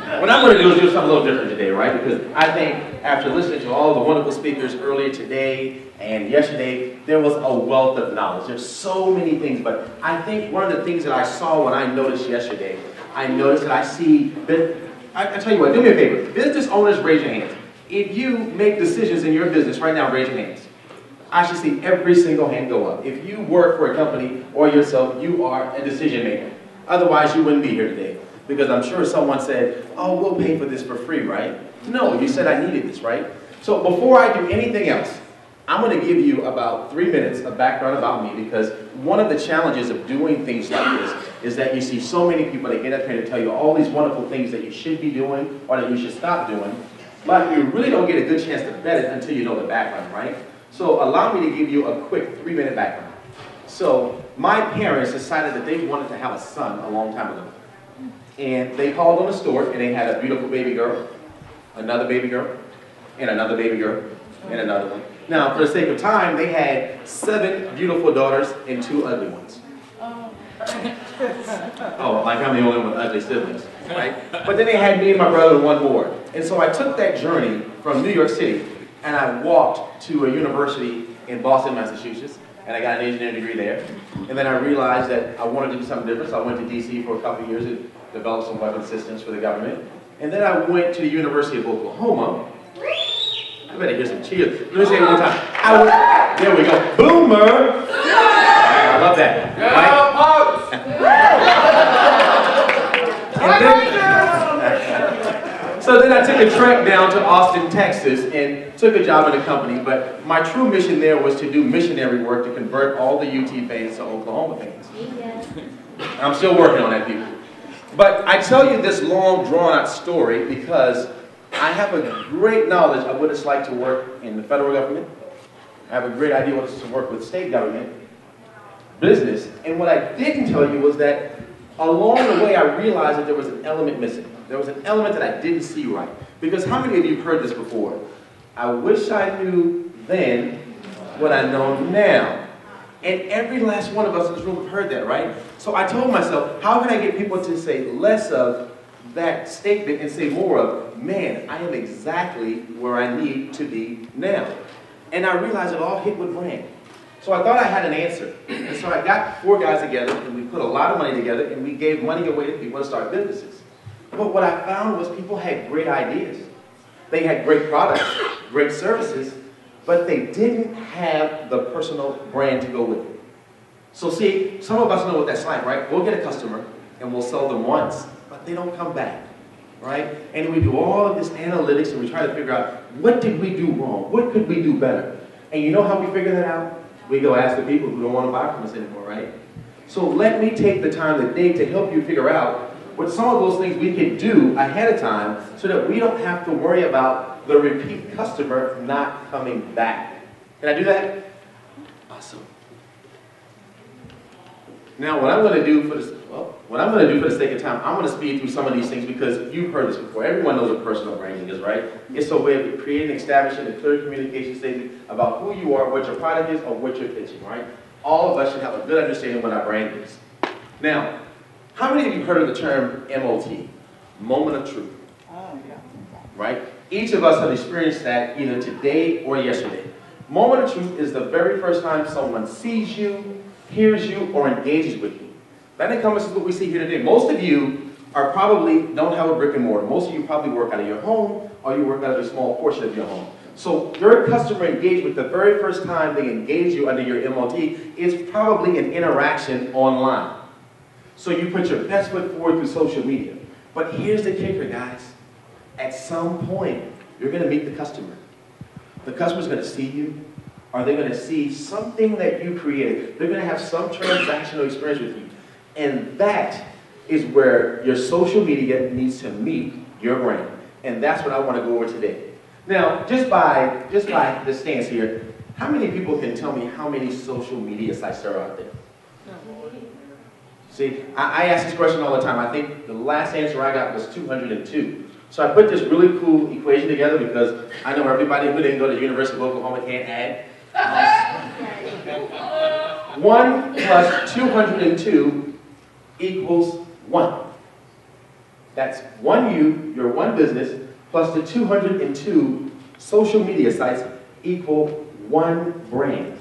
What I'm going to do is do something a little different today, right? Because I think after listening to all the wonderful speakers earlier today and yesterday, there was a wealth of knowledge. There's so many things, but I think one of the things that I saw when I noticed yesterday, I noticed that I see that, I tell you what, do me a favor. Business owners, raise your hands. If you make decisions in your business right now, raise your hands. I should see every single hand go up. If you work for a company or yourself, you are a decision maker. Otherwise, you wouldn't be here today. Because I'm sure someone said, oh, we'll pay for this for free, right? No, you said I needed this, right? So before I do anything else, I'm going to give you about 3 minutes of background about me, because one of the challenges of doing things like this is that you see so many people that get up here to tell you all these wonderful things that you should be doing or that you should stop doing, but you really don't get a good chance to vet it until you know the background, right? So allow me to give you a quick 3-minute background. So my parents decided that they wanted to have a son a long time ago. And they called on the store, and they had a beautiful baby girl, another baby girl, and another baby girl, and another one. Now, for the sake of time, they had 7 beautiful daughters and 2 ugly ones. Oh, like I'm the only one with ugly siblings, right? But then they had me and my brother and 1 more. And so I took that journey from New York City, and I walked to a university in Boston, Massachusetts, and I got an engineering degree there. And then I realized that I wanted to do something different, so I went to DC for a couple of years and developed some weapon systems for the government. And then I went to the University of Oklahoma. I better hear some cheers. Let me say it one time. There we go. Boomer! I love that. Right? So then I took a trek down to Austin, Texas, and took a job in a company. But my true mission there was to do missionary work to convert all the UT fans to Oklahoma fans. I'm still working on that, people. But I tell you this long, drawn-out story because I have a great knowledge of what it's like to work in the federal government. I have a great idea what it's to work with state government, business, and what I didn't tell you was that along the way I realized that there was an element missing. There was an element that I didn't see right. Because how many of you have heard this before? I wish I knew then what I know now. And every last one of us in this room have heard that, right? So I told myself, how can I get people to say less of that statement and say more of, man, I am exactly where I need to be now. And I realized it all hit with brand. So I thought I had an answer. And so I got 4 guys together, and we put a lot of money together, and we gave money away to people to start businesses. But what I found was people had great ideas. They had great products, great services, but they didn't have the personal brand to go with it. So see, some of us know what that's like, right? We'll get a customer, and we'll sell them once, but they don't come back, right? And we do all of this analytics, and we try to figure out, what did we do wrong? What could we do better? And you know how we figure that out? We go ask the people who don't want to buy from us anymore, right? So let me take the time today to help you figure out what some of those things we can do ahead of time so that we don't have to worry about the repeat customer not coming back. Can I do that? Awesome. Now, what I'm going to do for this, for the sake of time, I'm going to speed through some of these things because you've heard this before. Everyone knows what personal branding is, right? It's a way of creating, establishing a clear communication statement about who you are, what your product is, or what you're pitching, right? All of us should have a good understanding of what our brand is. Now, how many of you heard of the term MOT? Moment of truth. Oh, yeah. Right? Each of us have experienced that either today or yesterday. Moment of truth is the very first time someone sees you, hears you, or engages with you. That encompasses what we see here today. Most of you are probably don't have a brick and mortar. Most of you probably work out of your home, or you work out of a small portion of your home. So your customer engagement, the very first time they engage you under your MOT, is probably an interaction online. So you put your best foot forward through social media. But here's the kicker, guys. At some point, you're going to meet the customer. The customer's going to see you. Are they going to see something that you created? They're going to have some transactional experience with you. And that is where your social media needs to meet your brand. And that's what I want to go over today. Now, just by the stance here, how many people can tell me how many social media sites there are out there? See, I ask this question all the time. I think the last answer I got was 202. So I put this really cool equation together because I know everybody who didn't go to the University of Oklahoma can't add. 1 plus 202 equals 1. That's one you, your one business, plus the 202 social media sites equal one brand.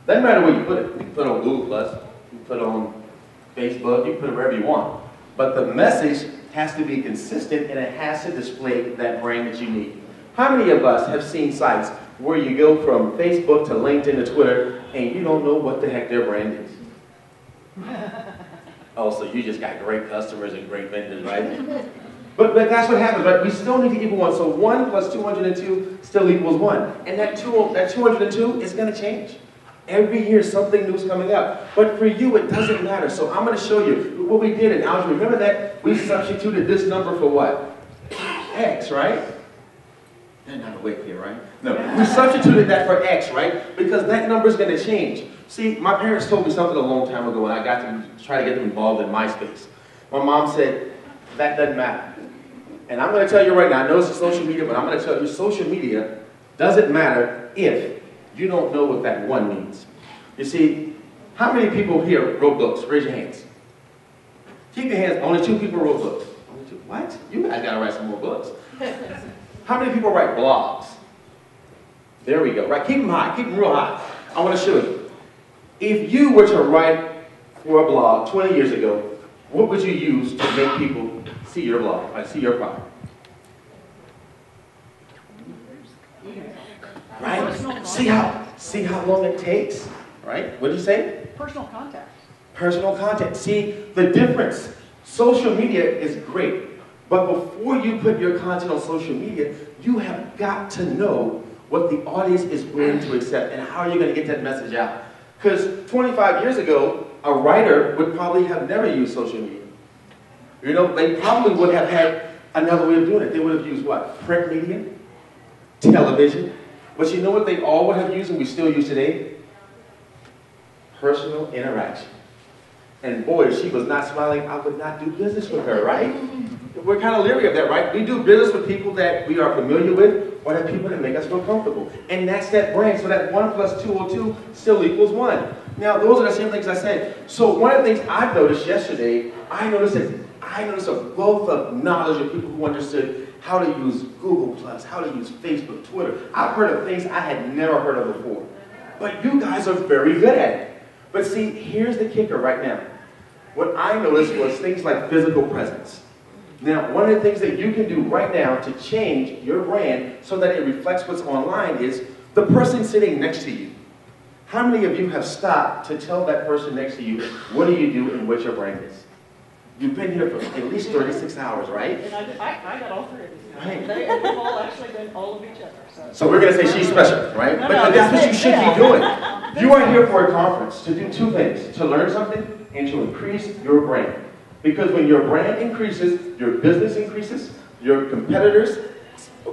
Doesn't matter where you put it. You can put it on Google+, you can put it on Facebook, you can put it wherever you want. But the message has to be consistent and it has to display that brand that you need. How many of us have seen sites where you go from Facebook to LinkedIn to Twitter and you don't know what the heck their brand is? Oh, so you just got great customers and great vendors, right? But that's what happens, right? We still need to equal 1. So 1 plus 202 still equals 1. And that 202 is going to change. Every year something new is coming up. But for you, it doesn't matter. So I'm going to show you what we did in algebra. Remember that we substituted this number for what? X, right? They're not awake here, right? No, we substituted that for X, right? Because that number is going to change. See, my parents told me something a long time ago when I got to try to get them involved in MySpace. My mom said, that doesn't matter. And I'm going to tell you right now, I know it's social media, but I'm going to tell you social media doesn't matter if you don't know what that 1 means. You see, how many people here wrote books? Raise your hands. Keep your hands. Only 2 people wrote books. Only 2. What? You guys got to write some more books. How many people write blogs? There we go. Right? Keep them high. Keep them real high. I want to show you. If you were to write for a blog 20 years ago, what would you use to make people see your blog, like see your product? Right? See how long it takes? Right? What did you say? Personal contact. Personal contact. See the difference. Social media is great, but before you put your content on social media, you have got to know what the audience is willing to accept and how you're going to get that message out. Because 25 years ago, a writer would probably have never used social media. You know, they probably would have had another way of doing it. They would have used what? Print media, television. But you know what they all would have used and we still use today? Personal interaction. And boy, if she was not smiling, I would not do business with her, right? We're kind of leery of that, right? We do business with people that we are familiar with or that people that make us feel comfortable. And that's that brand. So that 1 plus 202 still equals 1. Now, those are the same things I said. So one of the things I've noticed yesterday, I noticed a wealth of knowledge of people who understood how to use Google+, how to use Facebook, Twitter. I've heard of things I had never heard of before. But you guys are very good at it. But see, here's the kicker right now. What I noticed was things like physical presence. Now, one of the things that you can do right now to change your brand so that it reflects what's online is the person sitting next to you. How many of you have stopped to tell that person next to you, what do you do and what your brand is? You've been here for at least 36 hours, right? And I got all 3 of these. Right. They've all actually been all of each other. So we're going to say she's special, right? No, but that's what you should be doing. You are here for a conference to do 2 things, to learn something and to increase your brand. Because when your brand increases, your business increases, your competitors,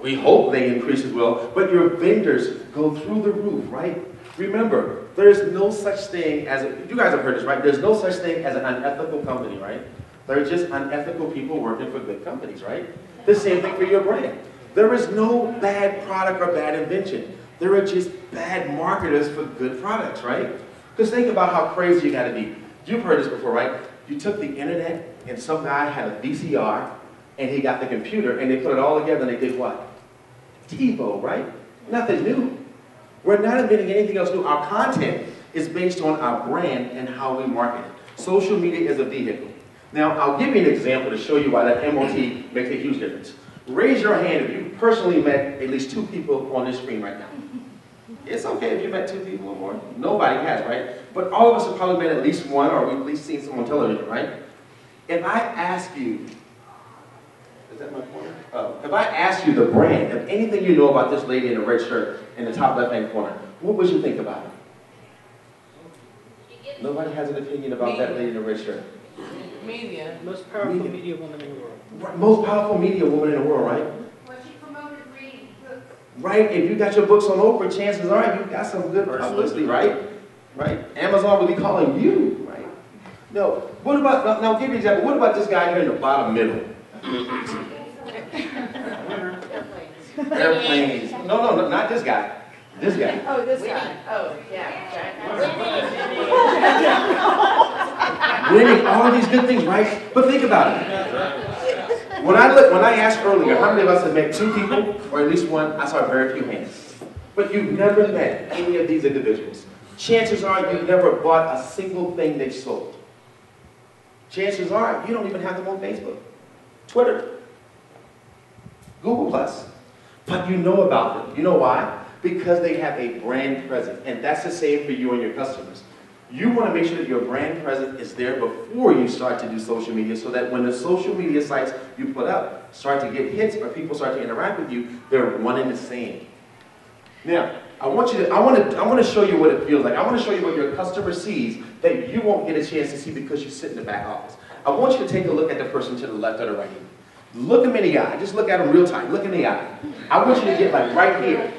we hope they increase as well, but your vendors go through the roof, right? Remember, there's no such thing as, you guys have heard this, right? There's no such thing as an unethical company, right? They're just unethical people working for good companies, right? The same thing for your brand. There is no bad product or bad invention. There are just bad marketers for good products, right? Because think about how crazy you gotta be. You've heard this before, right? You took the internet and some guy had a VCR and he got the computer and they put it all together and they did what? TiVo, right? Nothing new. We're not inventing anything else new. Our content is based on our brand and how we market it. Social media is a vehicle. Now, I'll give you an example to show you why that MOT makes a huge difference. Raise your hand if you personally met at least 2 people on this screen right now. It's okay if you met 2 people or more. Nobody has, right? But all of us have probably met at least 1 or we've at least seen some on television, right? If I ask you, is that my corner? Oh. If I ask you the brand of anything you know about this lady in the red shirt in the top left-hand corner, what would you think about it? Nobody has an opinion about that lady in the red shirt. Media. Most powerful media woman in the world. Right, most powerful media woman in the world, right? Well, she promoted reading books. Right, if you got your books on Oprah, chances are you got some good publicity, right? Right? Amazon will be calling you, right? No, what about, now give me an example, what about this guy here in the bottom middle? Airplanes. No, not this guy. This guy. Oh, this guy. Oh, yeah. Winning, all of these good things, right? But think about it. When I asked earlier, how many of us have met 2 people, or at least one, I saw very few hands. But you've never met any of these individuals. Chances are you've never bought a single thing they sold. Chances are you don't even have them on Facebook, Twitter, Google+. But you know about them. You know why? Because they have a brand presence. And that's the same for you and your customers. You want to make sure that your brand presence is there before you start to do social media, so that when the social media sites you put up start to get hits or people start to interact with you, they're one and the same. Now, I want to show you what it feels like. I want to show you what your customer sees that you won't get a chance to see because you sit in the back office. I want you to take a look at the person to the left or the right. Look them in the eye. Just look at them real tight. Look in the eye. I want you to get like right here.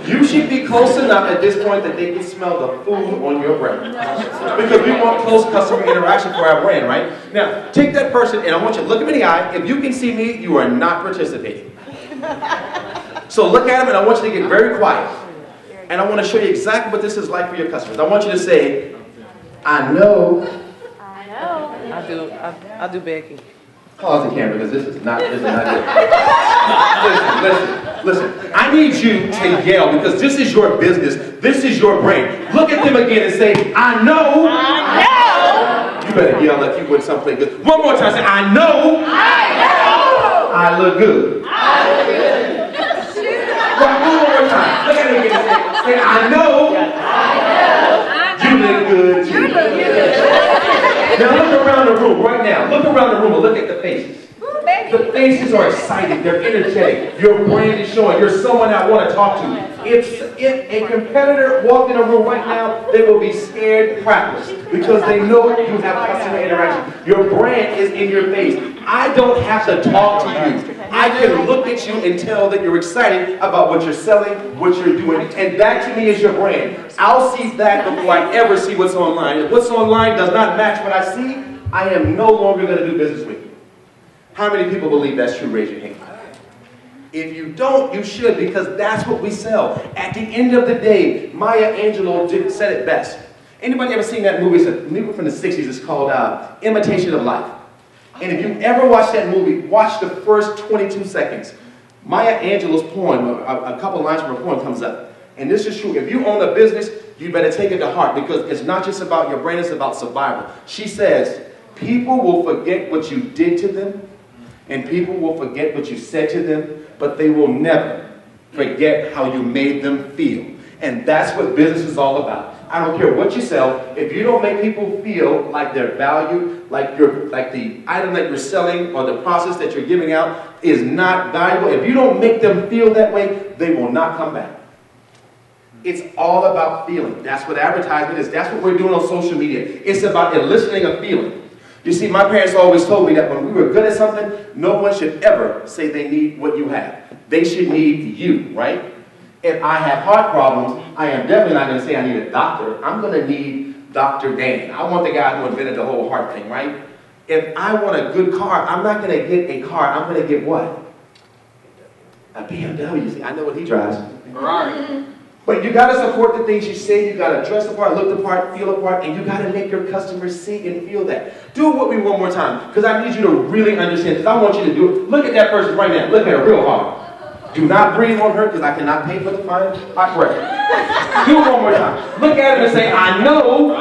You should be close enough at this point that they can smell the food on your breath. Because we want close customer interaction for our brand, right? Now, take that person and I want you to look them in the eye. If you can see me, you are not participating. So look at them and I want you to get very quiet. And I want to show you exactly what this is like for your customers. I want you to say, I know. I do baking. Pause the camera because this is not good. Listen. I need you to yell because this is your business. This is your brand. Look at them again and say, I know. I know. You better yell like you went someplace good. One more time, say, I know. I know. I look good. I look good. One more time. Look at it again. Say, I know. I know. You look good. You look good. Now look around the room right now. Look around the room and look at the faces. The faces are excited. They're energetic. Your brand is showing. You're someone I want to talk to. If a competitor walked in a room right now, they will be scared crapless because they know you have customer interaction. Your brand is in your face. I don't have to talk to you. I can look at you and tell that you're excited about what you're selling, what you're doing. And that to me is your brand. I'll see that before I ever see what's online. If what's online does not match what I see, I am no longer going to do business with you. How many people believe that's true? Raise your hand. If you don't, you should, because that's what we sell. At the end of the day, Maya Angelou said it best. Anybody ever seen that movie? It's a movie from the 60s. It's called Imitation of Life. And if you ever watch that movie, watch the first 22 seconds. Maya Angelou's poem, a couple lines from her poem comes up. And this is true. If you own a business, you better take it to heart because it's not just about your brand, it's about survival. She says, people will forget what you did to them, and people will forget what you said to them, but they will never forget how you made them feel. And that's what business is all about. I don't care what you sell, if you don't make people feel like they're valued, like the item that you're selling or the process that you're giving out is not valuable, if you don't make them feel that way, they will not come back. It's all about feeling. That's what advertisement is. That's what we're doing on social media. It's about eliciting a feeling. You see, my parents always told me that when we were good at something, no one should ever say they need what you have. They should need you, right? If I have heart problems, I am definitely not going to say I need a doctor. I'm going to need Dr. Dan. I want the guy who invented the whole heart thing, right? If I want a good car, I'm not going to get a car. I'm going to get what? A BMW. See, I know what he drives. Ferrari. But you got to support the things you say. You got to dress the part, look the part, feel the part, and you got to make your customers see and feel that. Do it with me one more time, because I need you to really understand. Because I want you to do it. Look at that person right now. Look at her real hard. Do not breathe on her, because I cannot pay for the fine hot breath. Do it one more time. Look at her and say, I know.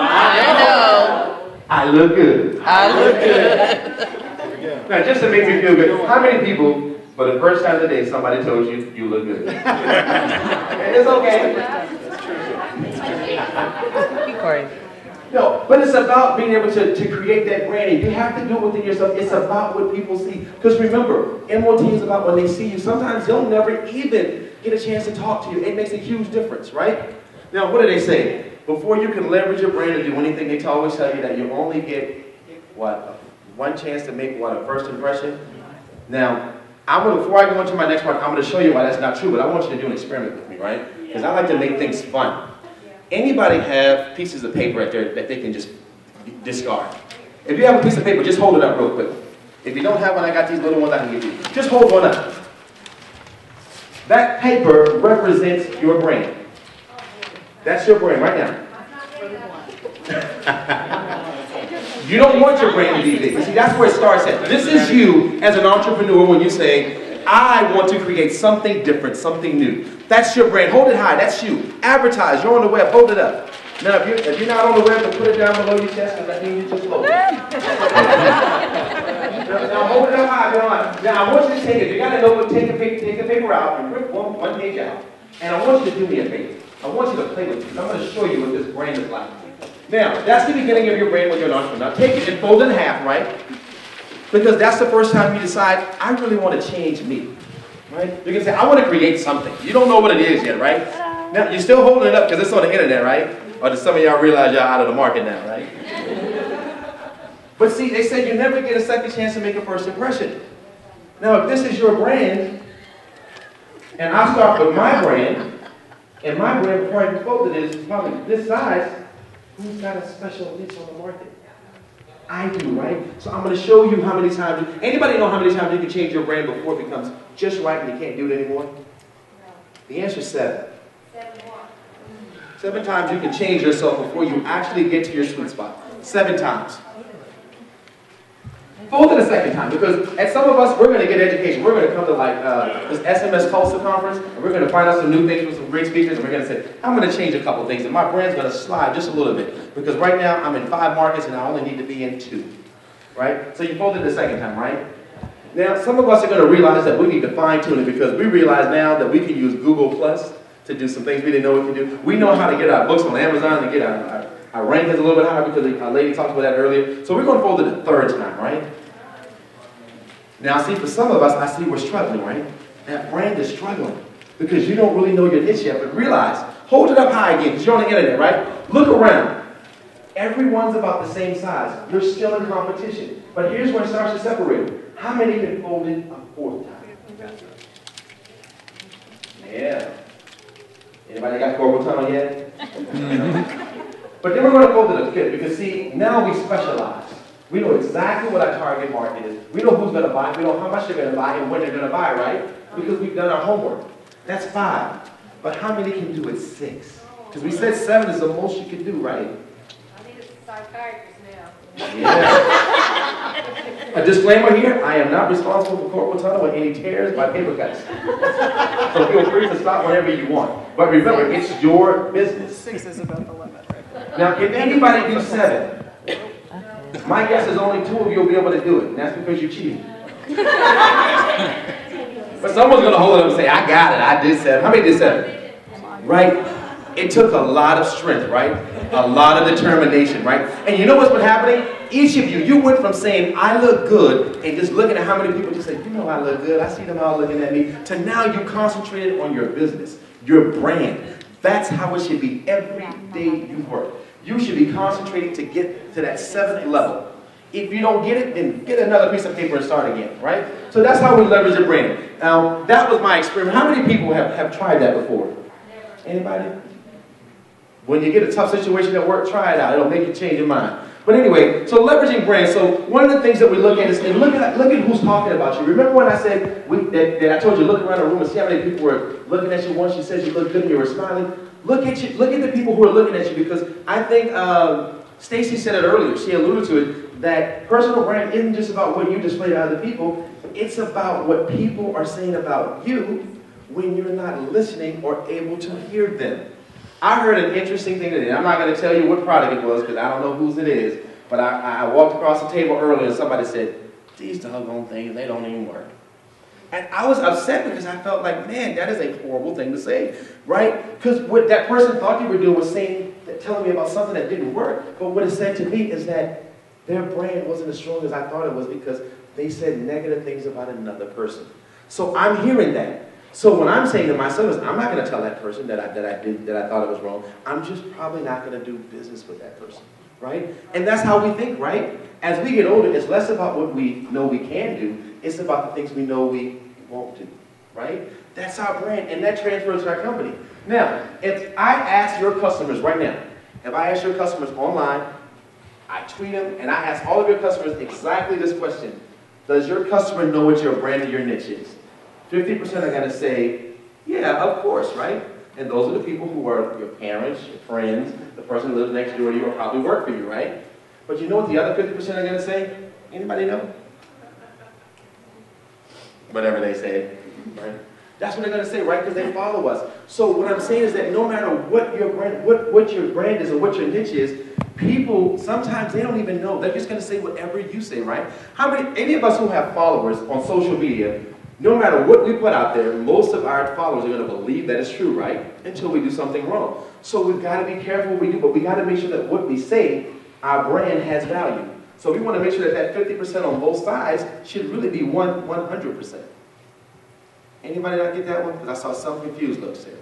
I look good. I look good. Now, just to make me feel good, how many people, for the first time today, somebody told you, you look good? It's okay. No, but it's about being able to create that branding. You have to do it within yourself. It's about what people see. Because remember, MOT is about when they see you. Sometimes they'll never even get a chance to talk to you. It makes a huge difference, right? Now, what do they say? Before you can leverage your brand or do anything, they always tell you that you only get, what, one chance to make, what, a first impression? Now, before I go into my next part, I'm going to show you why that's not true, but I want you to do an experiment with me, right? Because I like to make things fun. Anybody have pieces of paper right there that they can just discard? If you have a piece of paper, just hold it up real quick. If you don't have one, I got these little ones I can give you. Just hold one up. That paper represents your brand. That's your brand right now. You don't want your brand to be big. See, that's where it starts at. This is you as an entrepreneur when you say, I want to create something different, something new. That's your brand. Hold it high. That's you. Advertise. You're on the web. Hold it up. Now, if you're not on the web, then put it down below your chest because that means you're too slow. Now, hold it up high. Now, I want you to take it. You got to know what, take a paper out and rip one page out. And I want you to do me a favor. I want you to play with this. I'm going to show you what this brand is like. Now, that's the beginning of your brand when you're an entrepreneur. Now, take it and fold it in half, right? Because that's the first time you decide, I really want to change me. Right? You can say, I want to create something. You don't know what it is yet, right? Now, you're still holding it up because it's on the internet, right? Or do some of y'all realize y'all out of the market now, right? But see, they said you never get a second chance to make a first impression. Now, if this is your brand, and I start with my brand, and my brand before I fold it is probably this size, who's got a special niche on the market? I do, right? So I'm going to show you how many times, anybody know how many times you can change your brand before it becomes just right and you can't do it anymore? No. The answer is 7. 7 times you can change yourself before you actually get to your sweet spot. 7 times. Fold it a second time, because at some of us, we're going to get education. We're going to come to like this Smtulsa Conference, and we're going to find out some new things with some great speakers, and we're going to say, I'm going to change a couple things, and my brand's going to slide just a little bit, because right now I'm in 5 markets, and I only need to be in 2. Right? So you fold it the second time, right? Now, some of us are going to realize that we need to fine-tune it, because we realize now that we can use Google Plus to do some things we didn't know we could do. We know how to get our books on Amazon and get our rankings a little bit higher, because a lady talked about that earlier. So we're going to fold it a 3rd time, right? Now, see, for some of us, I see we're struggling, right? That brand is struggling because you don't really know your niche yet. But realize, hold it up high again, because you're on the internet, right? Look around. Everyone's about the same size. You're still in competition. But here's where it starts to separate. How many can fold it a 4th time? Yeah. Anybody got carpal tunnel yet? But then we're going to fold it a 5th, because see, now we specialize. We know exactly what our target market is. We know who's going to buy. We know how much they're going to buy and when they're going to buy, right? Because we've done our homework. That's 5. But how many can do it 6? Because we said 7 is the most you can do, right? I need a psychiatrist now. Yeah. A disclaimer here, I am not responsible for carpal tunnel or any tears by paper cuts. So feel free to stop whenever you want. But remember, it's your business. 6 is about the limit, right? Now, can anybody do 7? My guess is only 2 of you will be able to do it, and that's because you cheated. But someone's going to hold it up and say, I got it, I did 7. How many did 7? Right? It took a lot of strength, right? A lot of determination, right? And you know what's been happening? Each of you went from saying, I look good, and just looking at how many people just say, you know I look good, I see them all looking at me, to now you concentrated on your business, your brand. That's how it should be every day you work. You should be concentrating to get to that 7th level. If you don't get it, then get another piece of paper and start again, right? So that's how we leverage your brand. Now, that was my experiment. How many people have tried that before? Anybody? When you get a tough situation at work, try it out. It'll make you change your mind. But anyway, so leveraging brands. So one of the things that we look at is, and look at who's talking about you. Remember when I said that I told you look around the room and see how many people were looking at you once you said you looked good and you were smiling? Look at the people who are looking at you, because I think Stacy said it earlier. She alluded to it, that personal brand isn't just about what you display to other people. It's about what people are saying about you when you're not listening or able to hear them. I heard an interesting thing today. I'm not going to tell you what product it was because I don't know whose it is. But I walked across the table earlier and somebody said, these doggone things, they don't even work. And I was upset because I felt like, man, that is a horrible thing to say, right? Because what that person thought you were doing was telling me about something that didn't work. But what it said to me is that their brand wasn't as strong as I thought it was because they said negative things about another person. So I'm hearing that. So what I'm saying to myself is, I'm not going to tell that person that I thought it was wrong. I'm just probably not going to do business with that person, right? And that's how we think, right? As we get older, it's less about what we know we can do. It's about the things we know we won't do, right? That's our brand, and that transfers to our company. Now, if I ask your customers right now, if I ask your customers online, I tweet them, and I ask all of your customers exactly this question: does your customer know what your brand and your niche is? 50% are going to say, yeah, of course, right? And those are the people who are your parents, your friends, the person who lives next door to you or probably work for you, right? But you know what the other 50% are going to say? Anybody know? Whatever they say, right? That's what they're going to say, right? Because they follow us. So what I'm saying is that no matter what your brand, what your brand is or what your niche is, people, sometimes they don't even know. They're just going to say whatever you say, right? Any of us who have followers on social media, no matter what we put out there, most of our followers are going to believe that it's true, right? Until we do something wrong. So we've got to be careful what we do, but we got to make sure that what we say, our brand has value. So we want to make sure that that 50% on both sides should really be 100%. Anybody not get that one? Because I saw some confused looks there.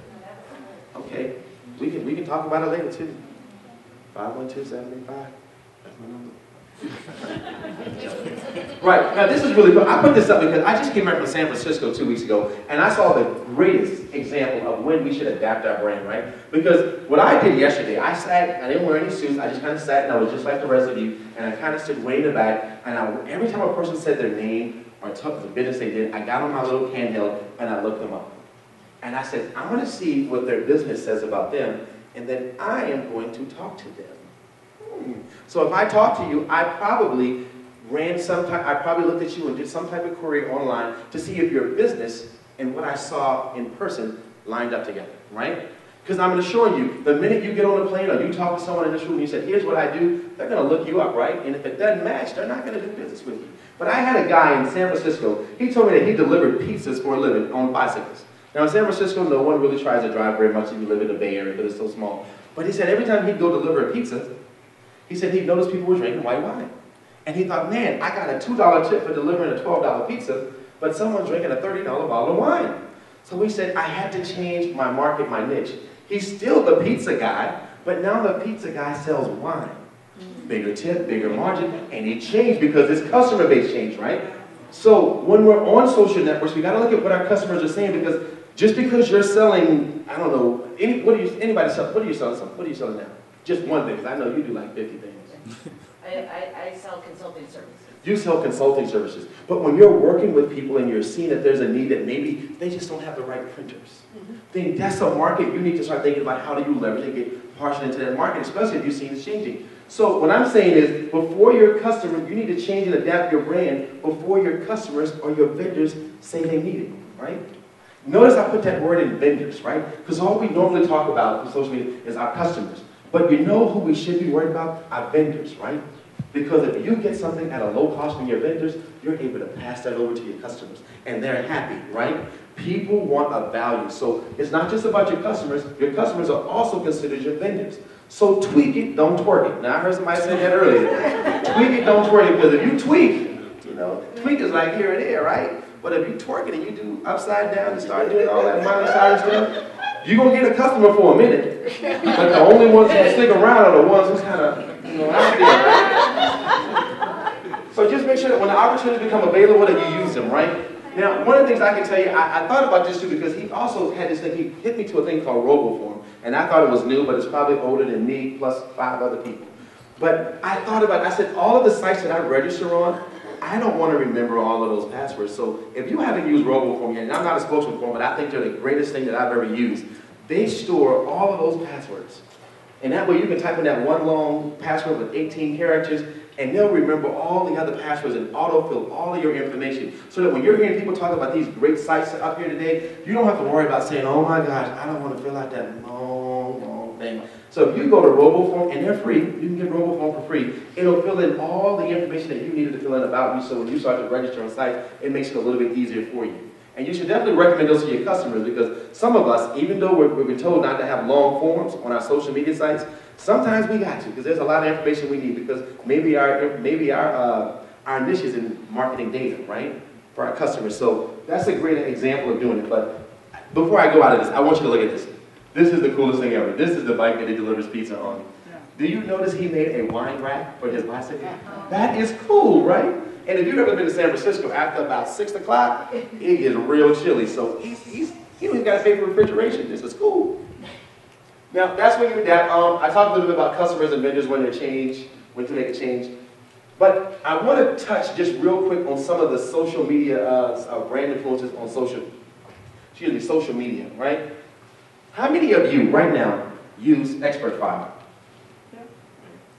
Okay, we can talk about it later too. 512-785. That's my number. Right, now this is really cool. I put this up because I just came back from San Francisco 2 weeks ago, and I saw the greatest example of when we should adapt our brand, right? Because what I did yesterday, I didn't wear any suits, I just kind of sat and I was just like the rest of you, and I kind of stood way in the back, and every time a person said their name or took the business they did, I got on my little handheld and I looked them up. And I said, I want to see what their business says about them, and then I am going to talk to them. So if I talk to you, I probably looked at you and did some type of query online to see if your business and what I saw in person lined up together, right? Because I'm assuring you, the minute you get on a plane or you talk to someone in this room and you say, here's what I do, they're going to look you up, right? And if it doesn't match, they're not going to do business with you. But I had a guy in San Francisco, he told me that he delivered pizzas for a living on bicycles. Now in San Francisco, no one really tries to drive very much if you live in the Bay Area because it's so small. But he said every time he'd go deliver a pizza, he said he'd noticed people were drinking white wine. And he thought, man, I got a $2 tip for delivering a $12 pizza, but someone's drinking a $30 bottle of wine. So he said, I had to change my market, my niche. He's still the pizza guy, but now the pizza guy sells wine. Bigger tip, bigger margin, and he changed because his customer base changed, right? So when we're on social networks, we got to look at what our customers are saying, because just because you're selling, I don't know, what are you selling now? Just one thing, because I know you do like 50 things. I sell consulting services. You sell consulting services. But when you're working with people and you're seeing that there's a need that maybe they just don't have the right printers, then that's a market you need to start thinking about how do you leverage and get partial into that market, especially if you've seen it's changing. So what I'm saying is, before your customer, you need to change and adapt your brand before your customers or your vendors say they need it, right? Notice I put that word in vendors, right? Because all we normally talk about in social media is our customers. But you know who we should be worried about? Our vendors, right? Because if you get something at a low cost from your vendors, you're able to pass that over to your customers. And they're happy, right? People want a value. So it's not just about your customers. Your customers are also considered your vendors. So tweak it, don't twerk it. Now I heard somebody say that earlier. Tweak it, don't twerk it. Because if you tweak, tweak is like here and there, right? But if you twerk it and you do upside down and start doing all that Miley Cyrus stuff, you're going to get a customer for a minute. But the only ones who stick around are the ones who's kind of, out there, right? So just make sure that when the opportunities become available that you use them, right? Now, one of the things I can tell you, I thought about this too, because he also had this thing, he hit me to a thing called RoboForm. And I thought it was new, but it's probably older than me plus 5 other people. But I thought about it, I said, all of the sites that I register on, I don't want to remember all of those passwords. So if you haven't used RoboForm yet, and I'm not a spokesman for them, but I think they're the greatest thing that I've ever used, they store all of those passwords. And that way you can type in that one long password with 18 characters, and they'll remember all the other passwords and autofill all of your information. So that when you're hearing people talk about these great sites up here today, you don't have to worry about saying, oh my gosh, I don't want to fill out that long thing. So if you go to RoboForm, and they're free, you can get RoboForm for free, it'll fill in all the information that you needed to fill in about you, so when you start to register on sites, it makes it a little bit easier for you. And you should definitely recommend those to your customers, because some of us, even though we've been told not to have long forms on our social media sites, sometimes we got to, because there's a lot of information we need, because maybe our niche is in marketing data, right, for our customers. So that's a great example of doing it. But before I go out of this, I want you to look at this. This is the coolest thing ever. This is the bike that he delivers pizza on. Do you notice he made a wine rack for his bicycle? That is cool, right? And if you've ever been to San Francisco, after about 6 o'clock, it is real chilly. So he's got to pay for refrigeration. This is cool. Now, that's when you adapt. I talked a little bit about customers and vendors when to make a change. But I want to touch just real quick on some of the social media, brand influences on social media, right? How many of you right now use Expert File?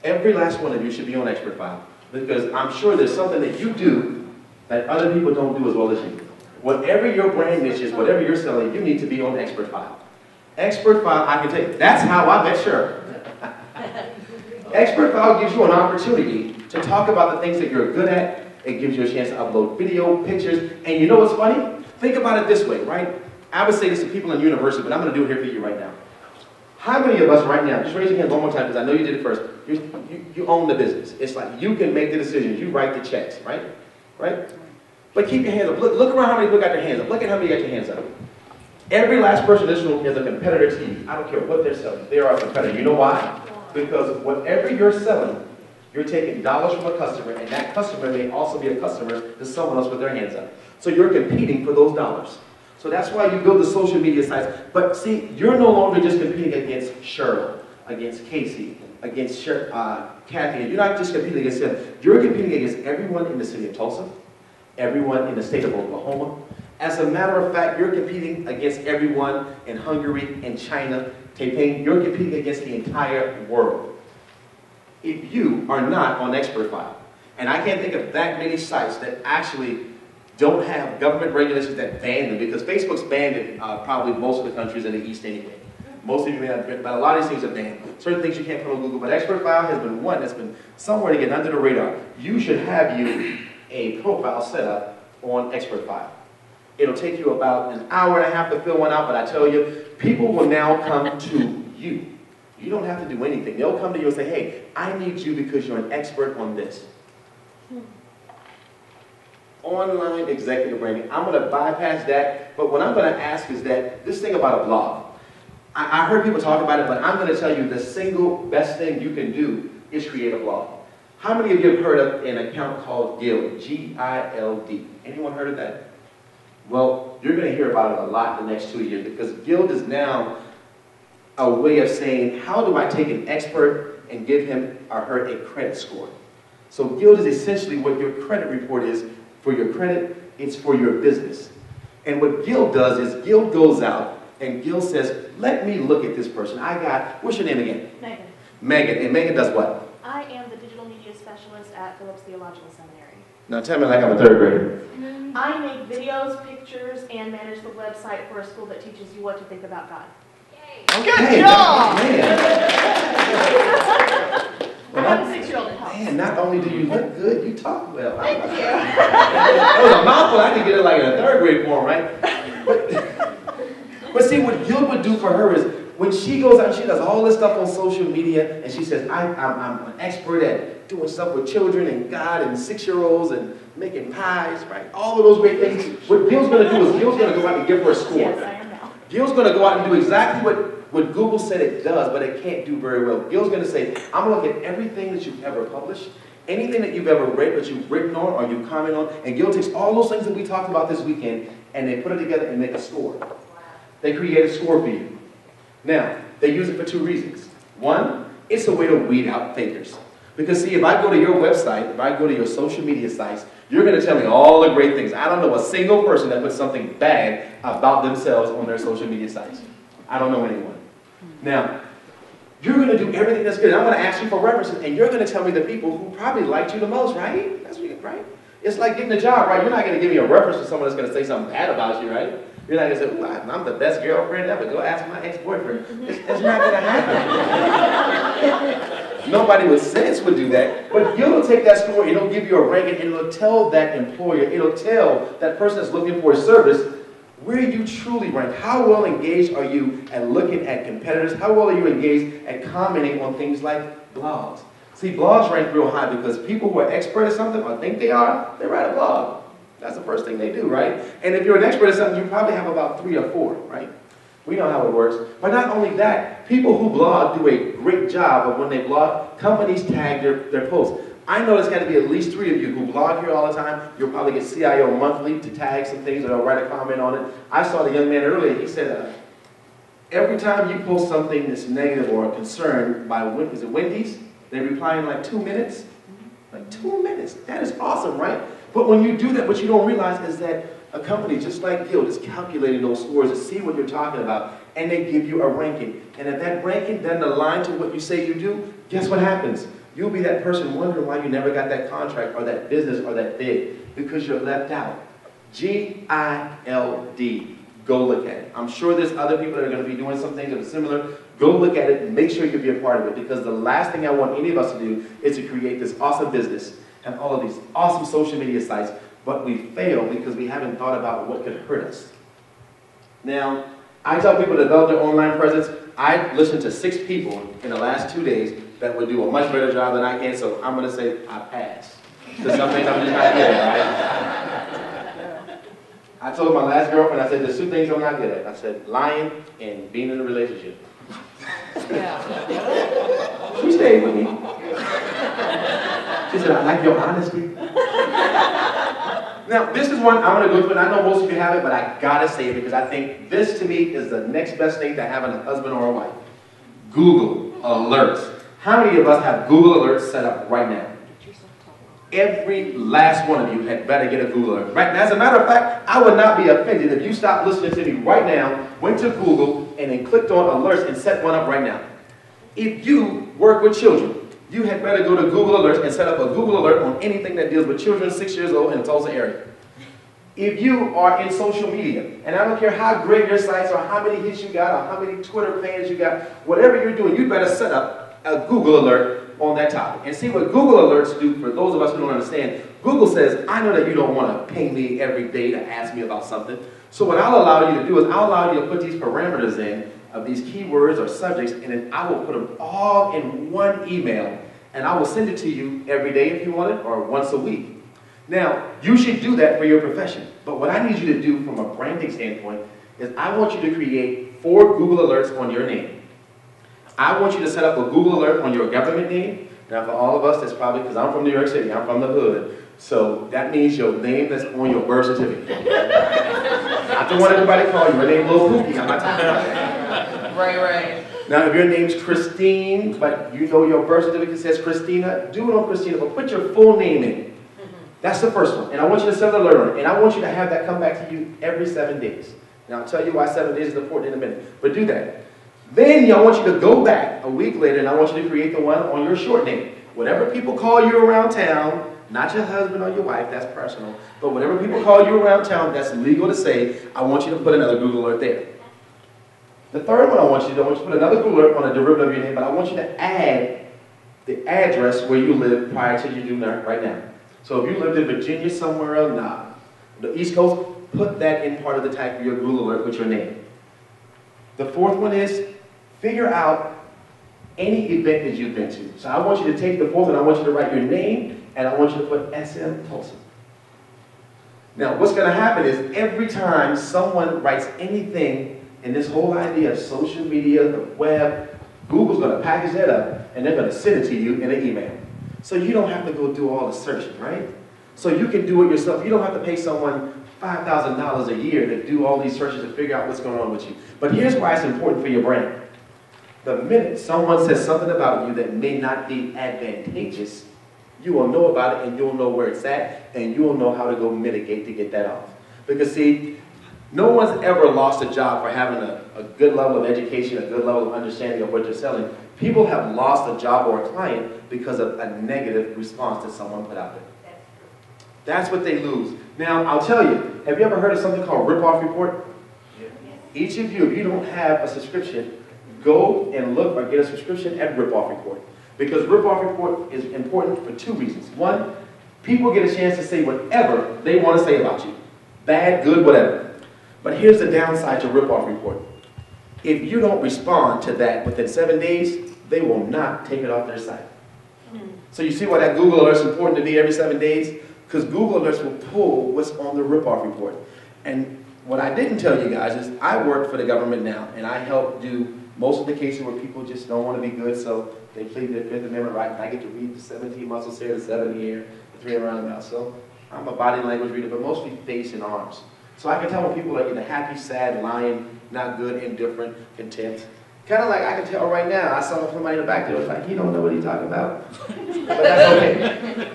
Every last one of you should be on Expert File, because I'm sure there's something that you do that other people don't do as well as you. Whatever your brand niche is, whatever you're selling, you need to be on Expert File. Expert File, I can tell you, that's how I met Cheryl. Expert File gives you an opportunity to talk about the things that you're good at. It gives you a chance to upload video, pictures, and you know what's funny? Think about it this way, right? I would say this to people in university, but I'm going to do it here for you right now. How many of us right now, just raise your hand one more time because I know you did it first, you own the business. It's like you can make the decisions, you write the checks, right? Right? But keep your hands up. Look around how many people got their hands up. Look at how many got your hands up. Every last person in this room is a competitor to you. I don't care what they're selling. They are a competitor. You know why? Because whatever you're selling, you're taking dollars from a customer, and that customer may also be a customer to someone else with their hands up. So you're competing for those dollars. So that's why you build the social media sites. But see, you're no longer just competing against Cheryl, against Casey, against Kathy. You're not just competing against them. You're competing against everyone in the city of Tulsa, everyone in the state of Oklahoma. As a matter of fact, you're competing against everyone in Hungary, in China, Taipei. You're competing against the entire world. If you are not on Expert File, and I can't think of that many sites that actually don't have government regulations that ban them, because Facebook's banned in probably most of the countries in the East anyway. Most of you may not, but a lot of these things are banned. Certain things you can't put on Google, but Expert File has been one that's been somewhere to get under the radar. You should have a profile set up on Expert File. It'll take you about an hour and a half to fill one out, but I tell you, people will now come to you. You don't have to do anything. They'll come to you and say, hey, I need you because you're an expert on this. Online executive branding. I'm going to bypass that, but what I'm going to ask is that this thing about a blog. I heard people talk about it, but I'm going to tell you the single best thing you can do is create a blog. How many of you have heard of an account called Guild? G-I-L-D. Anyone heard of that? Well, you're going to hear about it a lot in the next 2 years, because Guild is now a way of saying, how do I take an expert and give him or her a credit score? So Guild is essentially what your credit report is for your credit. It's for your business. And what Guild does is Guild goes out and Guild says, let me look at this person. what's your name again? Megan. Megan. And Megan does what? I am the digital media specialist at Phillips Theological Seminary. Now tell me like I'm a third grader. I make videos, pictures, and manage the website for a school that teaches you what to think about God. Good job! Man. I have a 6-year-old at home. Man, not only do you look good, you talk well. Thank you. That was a mouthful. I could get it like in a third grade form, right? But see, what Guild would do for her is, when she goes out and she does all this stuff on social media, and she says, I'm an expert at doing stuff with children and God and 6-year-olds and making pies, right? All of those great things. What Guild's going to do is Guild's going to go out and give her a score. Yes, I am now. Guild's going to go out and do exactly what Google said it does, but it can't do very well. Guild's going to say, I'm going to look at everything that you've ever published, anything that you've ever read, that you've written on or you've commented on, and Guild takes all those things that we talked about this weekend, and they put it together and make a score. They create a score for you. Now, they use it for 2 reasons. One, it's a way to weed out fakers. Because see, if I go to your website, if I go to your social media sites, you're going to tell me all the great things. I don't know a single person that puts something bad about themselves on their social media sites. I don't know anyone. Now, you're going to do everything that's good. I'm going to ask you for references, and you're going to tell me the people who probably liked you the most, right? That's what you, right? It's like getting a job, right? You're not going to give me a reference to someone that's going to say something bad about you, right? You're not going to say, ooh, I'm the best girlfriend ever. Go ask my ex-boyfriend. It's not going to happen. Nobody with sense would do that. But you'll take that score, it'll give you a ranking, and it'll tell that employer, it'll tell that person that's looking for a service where you truly rank. How well engaged are you at looking at competitors? How well are you engaged at commenting on things like blogs? See, blogs rank real high because people who are expert at something or think they are, they write a blog. That's the first thing they do, right? And if you're an expert at something, you probably have about 3 or 4, right? We know how it works. But not only that, people who blog do a great job of when they blog, companies tag their posts. I know there's got to be at least 3 of you who blog here all the time. You'll probably get CIO Monthly to tag some things or they'll write a comment on it. I saw the young man earlier, he said, every time you post something that's negative or a concern by, is it Wendy's? They reply in like 2 minutes. Like 2 minutes. That is awesome, right? But when you do that, what you don't realize is that a company just like Guild is calculating those scores to see what you're talking about, and they give you a ranking. And if that ranking doesn't align to what you say you do, guess what happens? You'll be that person wondering why you never got that contract or that business or that bid, because you're left out. G-I-L-D. Go look at it. I'm sure there's other people that are going to be doing some things that are similar. Go look at it and make sure you be a part of it, because the last thing I want any of us to do is to create this awesome business and all of these awesome social media sites, but we fail because we haven't thought about what could hurt us. Now, I tell people to develop their online presence. I listened to 6 people in the last 2 days that would do a much better job than I can, so I'm going to say I pass. Because some things I'm just not good at, right? I told my last girlfriend, I said, there's 2 things I'm not good at. I said, lying and being in a relationship. She stayed with me. She said, I like your honesty. Now, this is one I'm going to go through, and I know most of you have it, but I got to say it because I think this, to me, is the next best thing to having a husband or a wife. Google Alerts. How many of us have Google Alerts set up right now? Every last one of you had better get a Google Alert. Right? As a matter of fact, I would not be offended if you stopped listening to me right now, went to Google, and then clicked on Alerts and set one up right now. If you work with children, you had better go to Google Alerts and set up a Google Alert on anything that deals with children 6 years old in the Tulsa area. If you are in social media, and I don't care how great your sites are, how many hits you got, or how many Twitter fans you got, whatever you're doing, you better set up a Google Alert on that topic. And see what Google Alerts do for those of us who don't understand. Google says, I know that you don't want to ping me every day to ask me about something. So what I'll allow you to do is I'll allow you to put these parameters in of these keywords or subjects, and then I will put them all in one email, and I will send it to you every day if you want it, or once a week. Now, you should do that for your profession, but what I need you to do from a branding standpoint is I want you to create 4 Google Alerts on your name. I want you to set up a Google Alert on your government name. Now, for all of us, that's probably because I'm from New York City, I'm from the hood, so that means your name that's on your birth certificate. I don't want everybody to call you, your name Lil Pookie, I'm not talking about that. Right. Now, if your name's Christine, but you know your birth certificate says Christina, do it on Christina, but put your full name in. That's the first one. And I want you to set an alert on it. And I want you to have that come back to you every 7 days. And I'll tell you why 7 days is important in a minute. But do that. Then I want you to go back a week later, and I want you to create the one on your short name. Whatever people call you around town, not your husband or your wife, that's personal, but whatever people call you around town that's legal to say, I want you to put another Google Alert there. The third one I want you to do, I want you to put another Google Alert on a derivative of your name, but I want you to add the address where you live prior to you do that right now. So if you lived in Virginia somewhere else, the East Coast, put that in part of the tag for your Google Alert with your name. The fourth one is figure out any event that you've been to. So I want you to take the fourth and I want you to write your name and I want you to put SM Tulsa. Now what's going to happen is every time someone writes anything in this whole idea of social media, the web, Google's going to package that up and they're going to send it to you in an email. So you don't have to go do all the searching, right? So you can do it yourself. You don't have to pay someone $5,000 a year to do all these searches to figure out what's going on with you. But here's why it's important for your brand. The minute someone says something about you that may not be advantageous, you will know about it and you'll know where it's at and you'll know how to go mitigate to get that off. Because see, no one's ever lost a job for having a good level of education, a good level of understanding of what you're selling. People have lost a job or a client because of a negative response that someone put out there. That's what they lose. Now, I'll tell you, have you ever heard of something called Ripoff Report? Yeah. Each of you, if you don't have a subscription, go and look or get a subscription at Ripoff Report. Because Ripoff Report is important for 2 reasons. One, people get a chance to say whatever they want to say about you. Bad, good, whatever. But here's the downside to Ripoff Report. If you don't respond to that within 7 days, they will not take it off their site. So you see why that Google Alert is important to me every 7 days? Because Google Alerts will pull what's on the Ripoff Report. And what I didn't tell you guys is I work for the government now, and I help do most of the cases where people just don't want to be good, so they plead their Fifth Amendment right, and I get to read the 17 muscles here, the 7 here, the 3 around the mouth. So I'm a body language reader, but mostly face and arms. So I can tell when people are either happy, sad, lying, not good, indifferent, content. Kind of like I can tell right now, I saw somebody in the back there, was like, he don't know what he's talking about. But that's okay.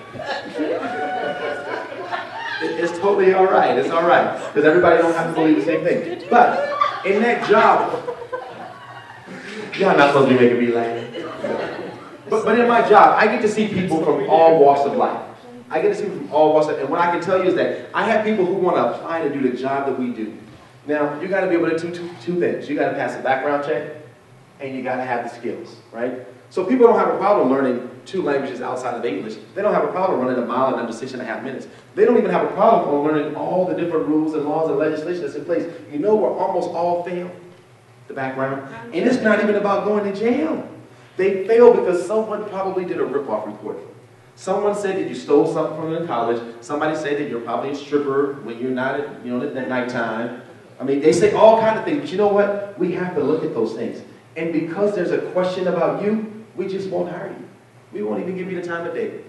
It's totally all right. It's all right. Because everybody don't have to believe the same thing. But in that job, y'all not supposed to be making me laugh. But in my job, I get to see people from all walks of life. I get to see people from all walks of life. And what I can tell you is that I have people who want to apply to do the job that we do. Now, you got to be able to do two things. You got to pass a background check, and you got to have the skills, right? So people don't have a problem learning 2 languages outside of English. They don't have a problem running a mile in under 6.5 minutes. They don't even have a problem on learning all the different rules and laws and legislation that's in place. You know where almost all fail? The background. And it's not even about going to jail. They fail because someone probably did a rip-off report. Someone said that you stole something from them in college. Somebody said that you're probably a stripper when you're not at, at nighttime. I mean, they say all kinds of things, but you know what? We have to look at those things. And because there's a question about you, we just won't hire you. We won't even give you the time of day.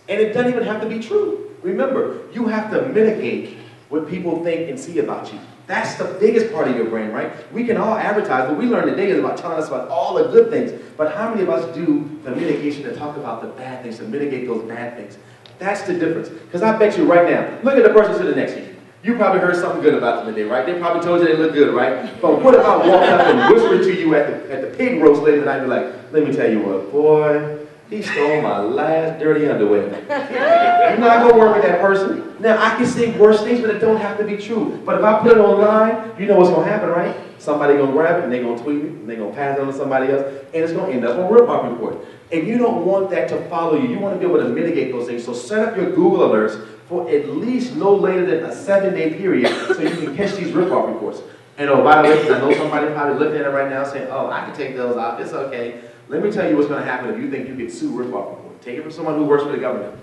And it doesn't even have to be true. Remember, you have to mitigate what people think and see about you. That's the biggest part of your brain, right? We can all advertise. What we learned today is about telling us about all the good things. But how many of us do the mitigation to talk about the bad things, to mitigate those bad things? That's the difference. Because I bet you right now, look at the person sitting next to you. You probably heard something good about them today, right? They probably told you they look good, right? But what if I walked up and whispered to you at the pig roast later tonight and be like, let me tell you what, boy, he stole my last dirty underwear. You're not going to work with that person. Now, I can say worse things, but it don't have to be true. But if I put it online, you know what's going to happen, right? Somebody going to grab it, and they're going to tweet it, and they're going to pass it on to somebody else, and it's going to end up on Ripoff report. And you don't want that to follow you. You want to be able to mitigate those things. So set up your Google alerts for at least no later than a 7-day period so you can catch these Ripoff reports. And oh, by the way, I know somebody probably looking at it right now saying, oh, I can take those off. It's okay. Let me tell you what's going to happen if you think you can sue Ripoff report. Take it from someone who works for the government.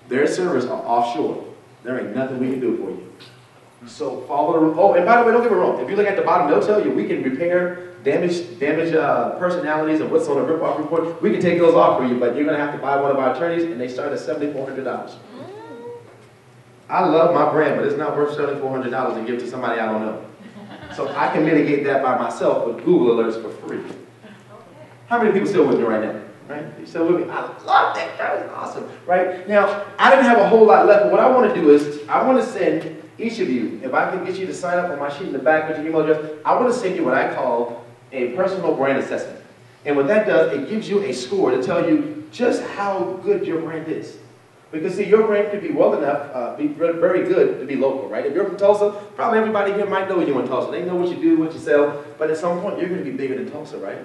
Their servers are offshore. There ain't nothing we can do for you. So follow the, oh, and by the way, don't get me wrong. If you look at the bottom, they'll tell you we can repair damaged personalities and what's on the Ripoff report. We can take those off for you, but you're going to have to buy one of our attorneys, and they start at $7,400. I love my brand, but it's not worth $7,400 to give to somebody I don't know. So I can mitigate that by myself with Google alerts for free. How many people still with me right now? Right? You still with me? I love that. That was awesome. Right? Now, I didn't have a whole lot left, but what I want to do is I want to send each of you, if I can get you to sign up on my sheet in the back with your email address, I want to send you what I call a personal brand assessment. And what that does, it gives you a score to tell you just how good your brand is. Because see, your brand could be well enough, be very good to be local, right? If you're from Tulsa, probably everybody here might know you in Tulsa. They know what you do, what you sell, but at some point you're going to be bigger than Tulsa, right?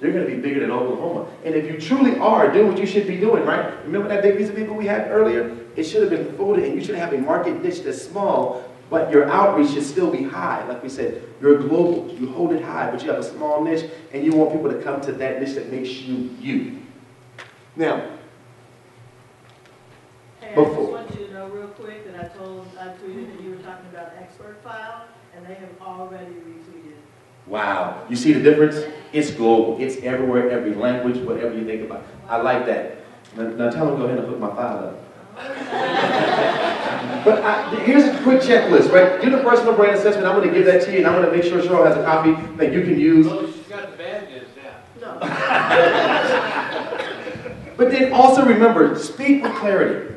You're going to be bigger than Oklahoma. And if you truly are doing what you should be doing, right? Remember that big piece of paper we had earlier? It should have been folded, and you should have a market niche that's small, but your outreach should still be high. Like we said, you're global. You hold it high, but you have a small niche, and you want people to come to that niche that makes you you. Now, Hey, I just want you to know real quick that I tweeted that you were talking about expert file, and they have already retweeted. wow. You see the difference? It's global. It's everywhere, every language, whatever you think about. I like that. Now tell them to go ahead and hook my file up. But here's a quick checklist, right? Do the personal brand assessment. I'm going to give that to you, and I'm going to make sure Cheryl has a copy that you can use. Oh, she's got the bad news now. No. But then also remember, speak with clarity.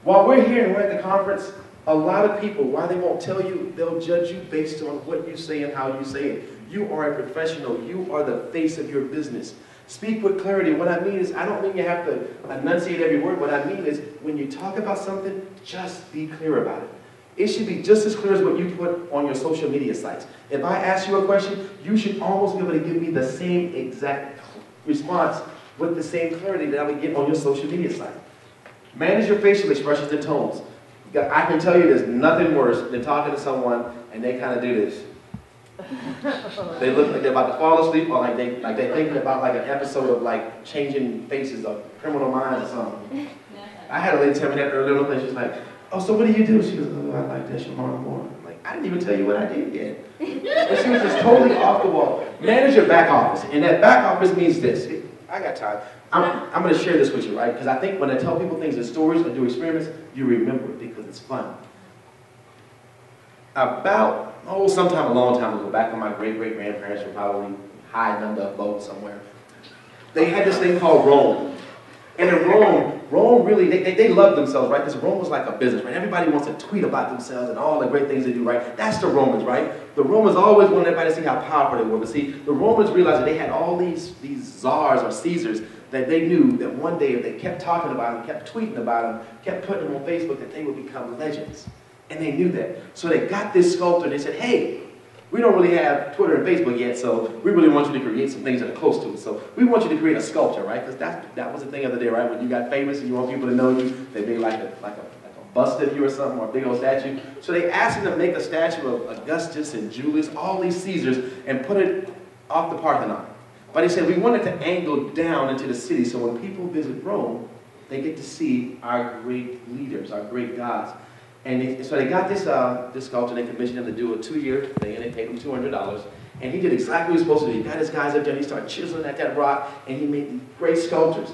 While we're here and we're at the conference, a lot of people, why they won't tell you, they'll judge you based on what you say and how you say it. You are a professional. You are the face of your business. Speak with clarity. What I mean is, I don't mean you have to enunciate every word. What I mean is, when you talk about something, just be clear about it. It should be just as clear as what you put on your social media sites. If I ask you a question, you should almost be able to give me the same exact response with the same clarity that I would get on your social media site. Manage your facial expressions and tones. I can tell you there's nothing worse than talking to someone and they kind of do this. They look like they're about to fall asleep, or like they're thinking about like an episode of like Changing Faces of Criminal Minds or something. I had a lady tell me that earlier on, and she's like, "Oh, so what do you do?" She goes, "Oh, I like that tomorrow morning." I'm like, I didn't even tell you what I did yet. And she was just totally off the wall. Manage your back office, and that back office means this. I got time. I'm going to share this with you, right? Because I think when I tell people things in stories or do experiments, you remember it because it's fun. Sometime a long time ago, back when my great-great-grandparents were probably hiding under a boat somewhere, they had this thing called Rome. And in Rome really, they loved themselves, right? Because Rome was like a business, right? Everybody wants to tweet about themselves and all the great things they do, right? That's the Romans, right? The Romans always wanted everybody to see how powerful they were. But see, the Romans realized that they had all these czars or Caesars that they knew that one day if they kept talking about him, kept tweeting about him, kept putting him on Facebook, that they would become legends. And they knew that. So they got this sculptor and they said, hey, we don't really have Twitter and Facebook yet, so we really want you to create some things that are close to it. So we want you to create a sculpture, right? Because that was the thing of the day, right? When you got famous and you want people to know you, they made like a bust of you or something, or a big old statue. So they asked him to make a statue of Augustus and Julius, all these Caesars, and put it off the Parthenon. But he said, we wanted to angle down into the city so when people visit Rome, they get to see our great leaders, our great gods. And so they got this sculptor, they commissioned him to do a 2-year thing, and they paid him $200. And he did exactly what he was supposed to do. He got his guys up there, and he started chiseling at that rock, and he made these great sculptures.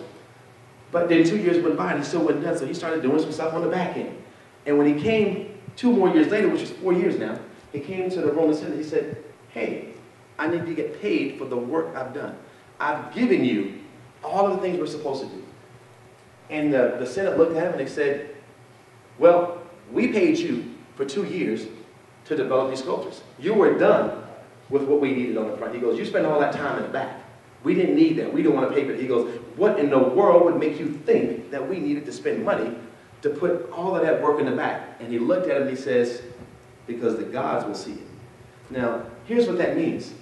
But then 2 years went by, and he still wasn't done, so he started doing some stuff on the back end. And when he came 2 more years later, which is 4 years now, he came to the Roman Senate, he said, hey, I need to get paid for the work I've done. I've given you all of the things we're supposed to do. And the Senate looked at him and they said, well, we paid you for 2 years to develop these sculptures. You were done with what we needed on the front. He goes, you spent all that time in the back. We didn't need that. We don't want to pay for it. He goes, what in the world would make you think that we needed to spend money to put all of that work in the back? And he looked at him and he says, because the gods will see it. Now, here's what that means.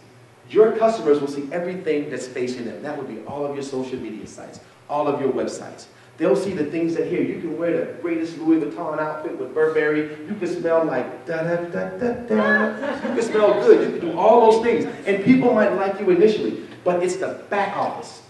Your customers will see everything that's facing them. That would be all of your social media sites, all of your websites. They'll see the things that here. You can wear the greatest Louis Vuitton outfit with Burberry. You can smell like da-da-da-da-da. You can smell good. You can do all those things. And people might like you initially, but it's the back office.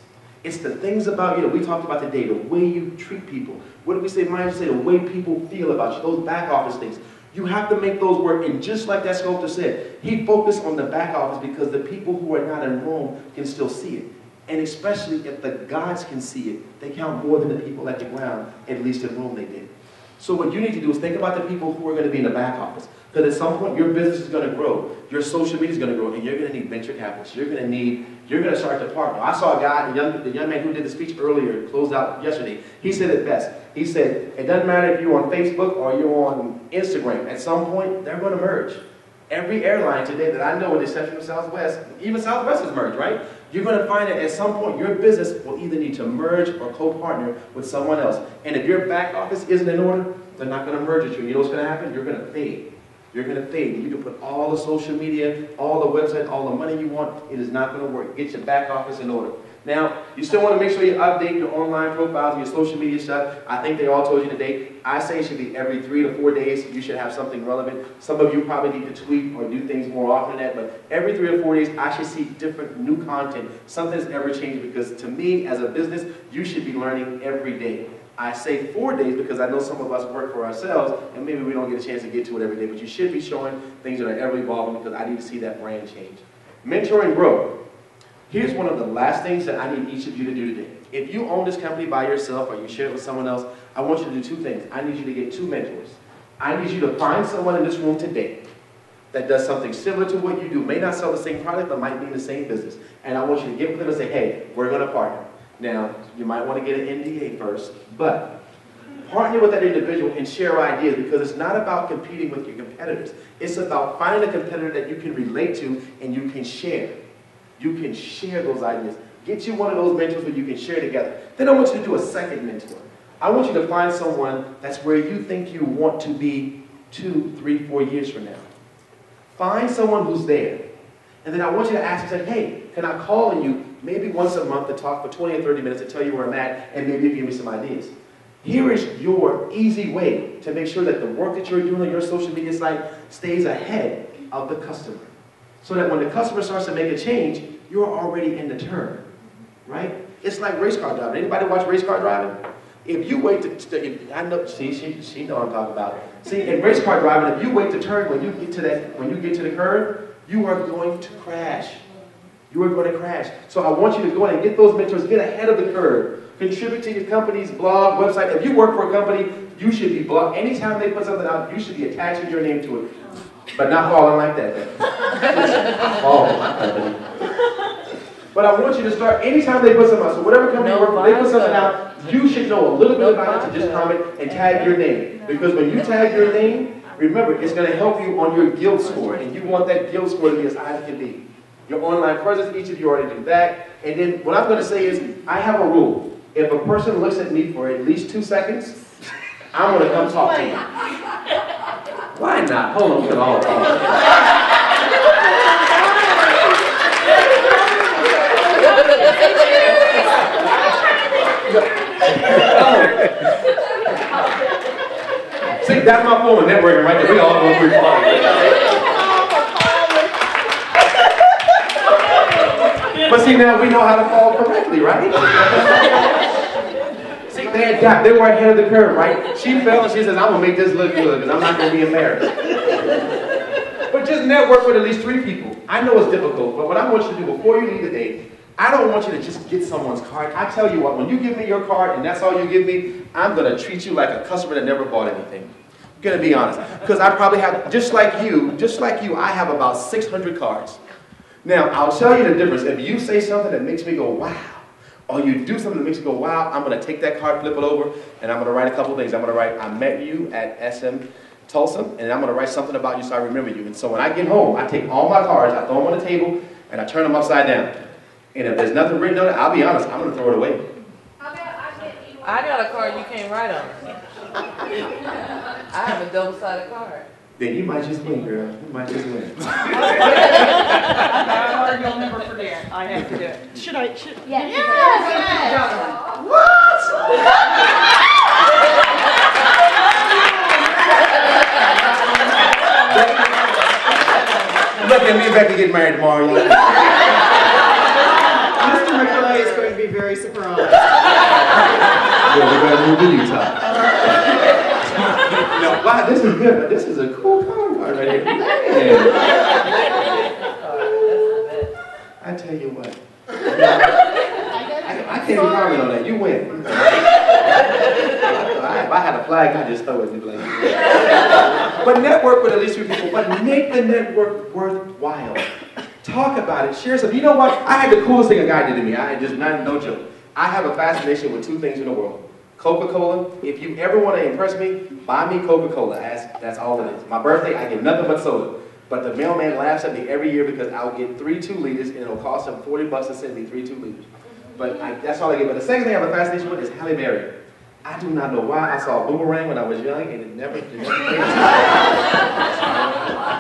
It's the things about you that we talked about today, the way you treat people. What did we say? Mine say the way people feel about you, those back office things. You have to make those work, and just like that sculptor said, he focused on the back office because the people who are not in Rome can still see it. And especially if the gods can see it, they count more than the people at the ground, at least in Rome they did. So what you need to do is think about the people who are going to be in the back office. Because at some point, your business is going to grow, your social media is going to grow, and you're going to need venture capitalists. You're going to start to partner. I saw a guy, the young man who did the speech earlier, closed out yesterday. He said it best. He said, it doesn't matter if you're on Facebook or you're on Instagram. At some point, they're going to merge. Every airline today that I know, with the exception of Southwest, even Southwest is merged, right? You're going to find that at some point, your business will either need to merge or co-partner with someone else. And if your back office isn't in order, they're not going to merge with you. You know what's going to happen? You're going to fade. You're going to fade. You can put all the social media, all the website, all the money you want. It is not going to work. Get your back office in order. Now, you still want to make sure you update your online profiles and your social media stuff. I think they all told you today. I say it should be every 3 to 4 days. You should have something relevant. Some of you probably need to tweet or do things more often than that, but every 3 to 4 days, I should see different new content. Something's ever changing, because to me, as a business, you should be learning every day. I say 4 days because I know some of us work for ourselves, and maybe we don't get a chance to get to it every day, but you should be showing things that are ever evolving, because I need to see that brand change. Mentor and grow. Here's one of the last things that I need each of you to do today. If you own this company by yourself or you share it with someone else, I want you to do 2 things. I need you to get 2 mentors. I need you to find someone in this room today that does something similar to what you do. May not sell the same product, but might be in the same business. And I want you to get with them and say, hey, we're going to partner. Now, you might want to get an NDA first, but partner with that individual and share ideas, because it's not about competing with your competitors. It's about finding a competitor that you can relate to and you can share. You can share those ideas. Get you one of those mentors where you can share together. Then I want you to do a second mentor. I want you to find someone that's where you think you want to be 2, 3, 4 years from now. Find someone who's there. And then I want you to ask them, hey, can I call on you maybe once a month to talk for 20 or 30 minutes to tell you where I'm at, and maybe give me some ideas. Here is your easy way to make sure that the work that you're doing on your social media site stays ahead of the customer. So that when the customer starts to make a change, you're already in the turn, right? It's like race car driving. Anybody watch race car driving? If you wait I know, see, she know what I'm talking about. See, in race car driving, if you wait to turn when you get to the curve, you are going to crash. You are going to crash. So I want you to go in and get those mentors, get ahead of the curve. Contribute to your company's blog, website. If you work for a company, you should be blog. Anytime they put something out, you should be attaching your name to it. But not falling like that. Fall my company. But I want you to start, anytime they put something out, so whatever company you work for, they put something out, you should know a little bit about it to just comment and tag your name. Because when you tag your name, remember, it's going to help you on your guild score. And you want that guild score to be as high as it can be. Your online presence, each of you already do that. And then what I'm going to say is, I have a rule. If a person looks at me for at least 2 seconds, I'm going to come talk to you. Why not? Hold on, we can all talk. See, that's my form of networking right there. We all know we're flying. But see, now we know how to fall correctly, right? See, they adapt. They were ahead of the curve, right? She fell and she says, I'm going to make this look good because I'm not going to be embarrassed. But just network with at least 3 people. I know it's difficult, but what I want you to do before you leave the day, I don't want you to just get someone's card. I tell you what, when you give me your card and that's all you give me, I'm going to treat you like a customer that never bought anything. I'm going to be honest. Because I probably have, just like you, I have about 600 cards. Now, I'll tell you the difference. If you say something that makes me go, wow, or you do something that makes me go, wow, I'm going to take that card, flip it over, and I'm going to write a couple things. I'm going to write, I met you at Smtulsa, and I'm going to write something about you so I remember you. And so when I get home, I take all my cards, I throw them on the table, and I turn them upside down. And if there's nothing written on it, I'll be honest, I'm going to throw it away. I got a card you can't write on. I have a double-sided card. Then you might just win, girl. You might just win. I've got a card you'll never forget. I have to do it. Should I? Yes. What? Look at me, Becky, get married tomorrow. Mr. McClay is going to be very surprised. Yeah, we're going to move to Utah. No, wow, this is good, but this is a cool card right here. Man. I tell you what. I can't even comment on that. You win. If I had a flag, I'd just throw it in the blade. But network with at least 3 people, but make the network worthwhile. Talk about it, share something. You know what? I had the coolest thing a guy did to me. I just no joke. I have a fascination with 2 things in the world. Coca-Cola. If you ever want to impress me, buy me Coca-Cola. That's all it is. My birthday, I get nothing but soda. But the mailman laughs at me every year because I'll get 3 2-liters and it'll cost him $40 to send me 3 2-liters. But that's all I get. But the second thing I have a fascination with is Halle Berry. I do not know why. I saw Boomerang when I was young and it never came.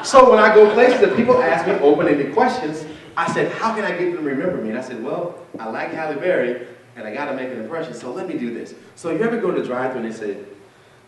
So when I go places and people ask me open-ended questions, I said, how can I get them to remember me? And I said, well, I like Halle Berry and I got to make an impression, so let me do this. So you ever go to the drive-thru and they say,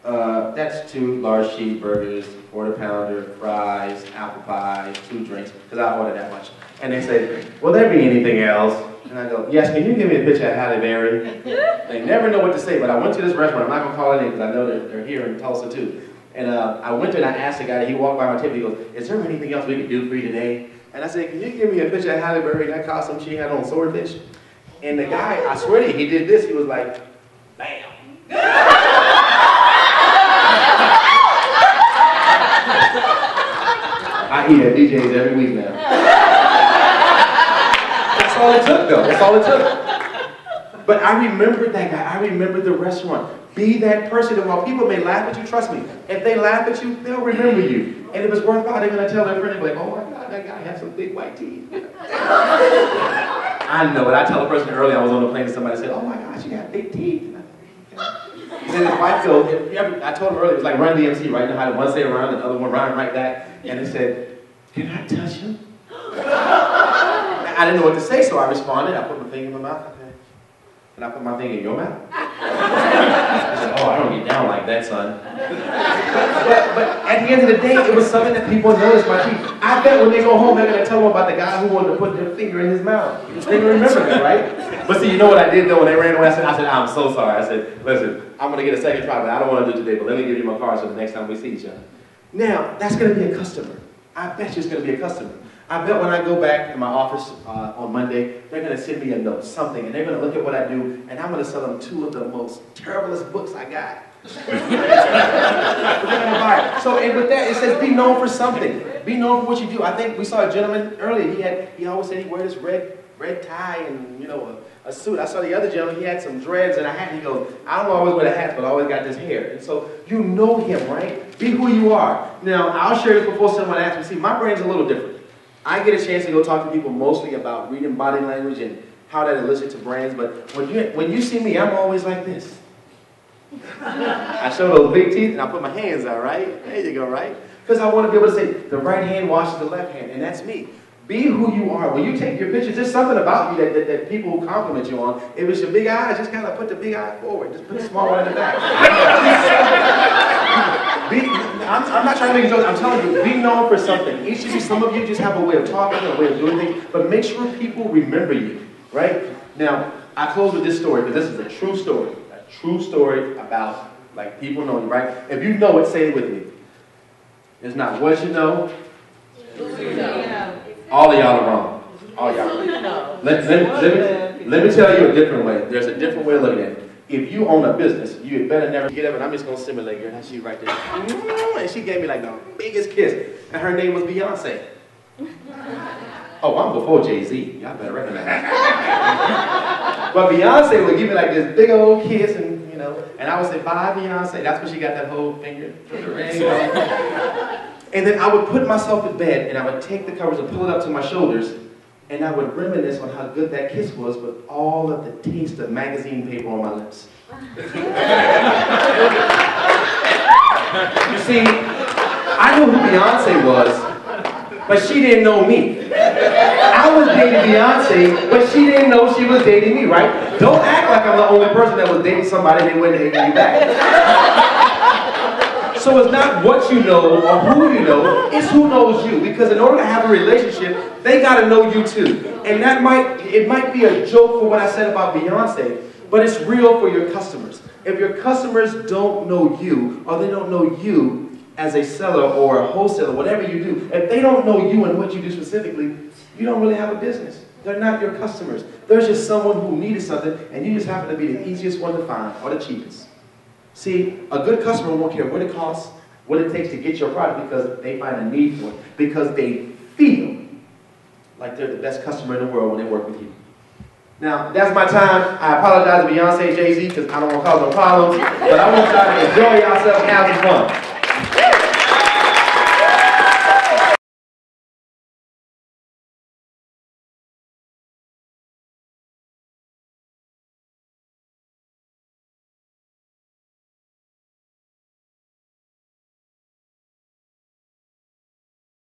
that's 2 large cheeseburgers, quarter-pounder, fries, apple pie, 2 drinks, because I order that much. And they say, will there be anything else? And I go, yes, can you give me a picture of Halle Berry? They never know what to say, but I went to this restaurant. I'm not going to call it in because I know they're here in Tulsa too. And I went there and I asked the guy, he walked by my table, he goes, is there anything else we can do for you today? And I said, can you give me a picture of Halle Berry in that costume she had on Swordfish? And the guy, I swear to you, he did this. He was like, bam. I eat at DJ's every week now. That's all it took, though. That's all it took. But I remembered that guy. I remembered the restaurant. Be that person that while people may laugh at you, trust me, if they laugh at you, they'll remember you. And if it's worthwhile, they're going to tell their friend, they'll be like, oh my God, that guy has some big white teeth. I know it. I tell a person earlier, I was on the plane and somebody said, oh my gosh, you got big teeth. And then his wife goes, I told him earlier, it was like Run DMC, right? You know how one say around and the other one run right back. And he said, can I touch him? I didn't know what to say, so I responded. I put my finger in my mouth. Okay. And I put my finger in your mouth. I said, oh, I don't get down like that, son. But at the end of the day, it was something that people noticed my teeth. I bet when they go home, they're going to tell them about the guy who wanted to put their finger in his mouth. They remember me, right? But see, you know what I did though when they ran away? I said, I'm so sorry. I said, listen, I'm going to get a second try, but I don't want to do it today, but let me give you my card so the next time we see each other. Now, that's going to be a customer. I bet you it's going to be a customer. I bet when I go back in my office on Monday, they're going to send me a note, something, and they're going to look at what I do, and I'm going to sell them 2 of the most terriblest books I got. They're going to buy it. So, and with that, it says be known for something. Be known for what you do. I think we saw a gentleman earlier. He always said he wear this red tie and, you know, a suit. I saw the other gentleman, he had some dreads and a hat. He goes, I don't always wear the hat, but I always got this hair. And so you know him, right? Be who you are. Now, I'll share this before someone asks me. See, my brain's a little different. I get a chance to go talk to people mostly about reading body language and how that elicits to brands, but when you see me, I'm always like this. I show those big teeth and I put my hands out, right? There you go, right? Because I want to be able to say, the right hand washes the left hand, and that's me. Be who you are. When you take your pictures, there's something about you that people compliment you on. If it's your big eyes, just kind of put the big eye forward. Just put the small one in the back. I'm not trying to make jokes. I'm telling you, be known for something. Each of you, some of you just have a way of talking, a way of doing things, but make sure people remember you, right? Now, I close with this story, because this is a true story. A true story about, like, people know you, right? If you know it, say it with me. It's not what you know. All of y'all are wrong. All y'all are wrong. Let me tell you a different way. There's a different way of looking at it. If you own a business, you had better never get up, and I'm just going to simulate her. And she right there. And she gave me like the biggest kiss. And her name was Beyonce. Oh, I'm before Jay-Z. Y'all better recognize that. But Beyonce would give me like this big old kiss, and and I would say, bye, Beyonce. That's when she got that whole finger to the ring. And then I would put myself in bed, and I would take the covers and pull it up to my shoulders, and I would reminisce on how good that kiss was with all of the taste of magazine paper on my lips. You see, I knew who Beyonce was, but she didn't know me. I was dating Beyonce, but she didn't know she was dating me, right? Don't act like I'm the only person that was dating somebody and they went dating you back. So it's not what you know or who you know, it's who knows you. Because in order to have a relationship, they got to know you too. And it might be a joke for what I said about Beyonce, but it's real for your customers. If your customers don't know you, or they don't know you as a seller or a wholesaler, whatever you do, if they don't know you and what you do specifically, you don't really have a business. They're not your customers. There's just someone who needed something, and you just happen to be the easiest one to find, or the cheapest. See, a good customer won't care what it costs, what it takes to get your product, because they find a need for it, because they feel like they're the best customer in the world when they work with you. Now, that's my time. I apologize to Beyonce, Jay-Z, because I don't want to cause no problems, but I want y'all to enjoy yourselves and have some fun.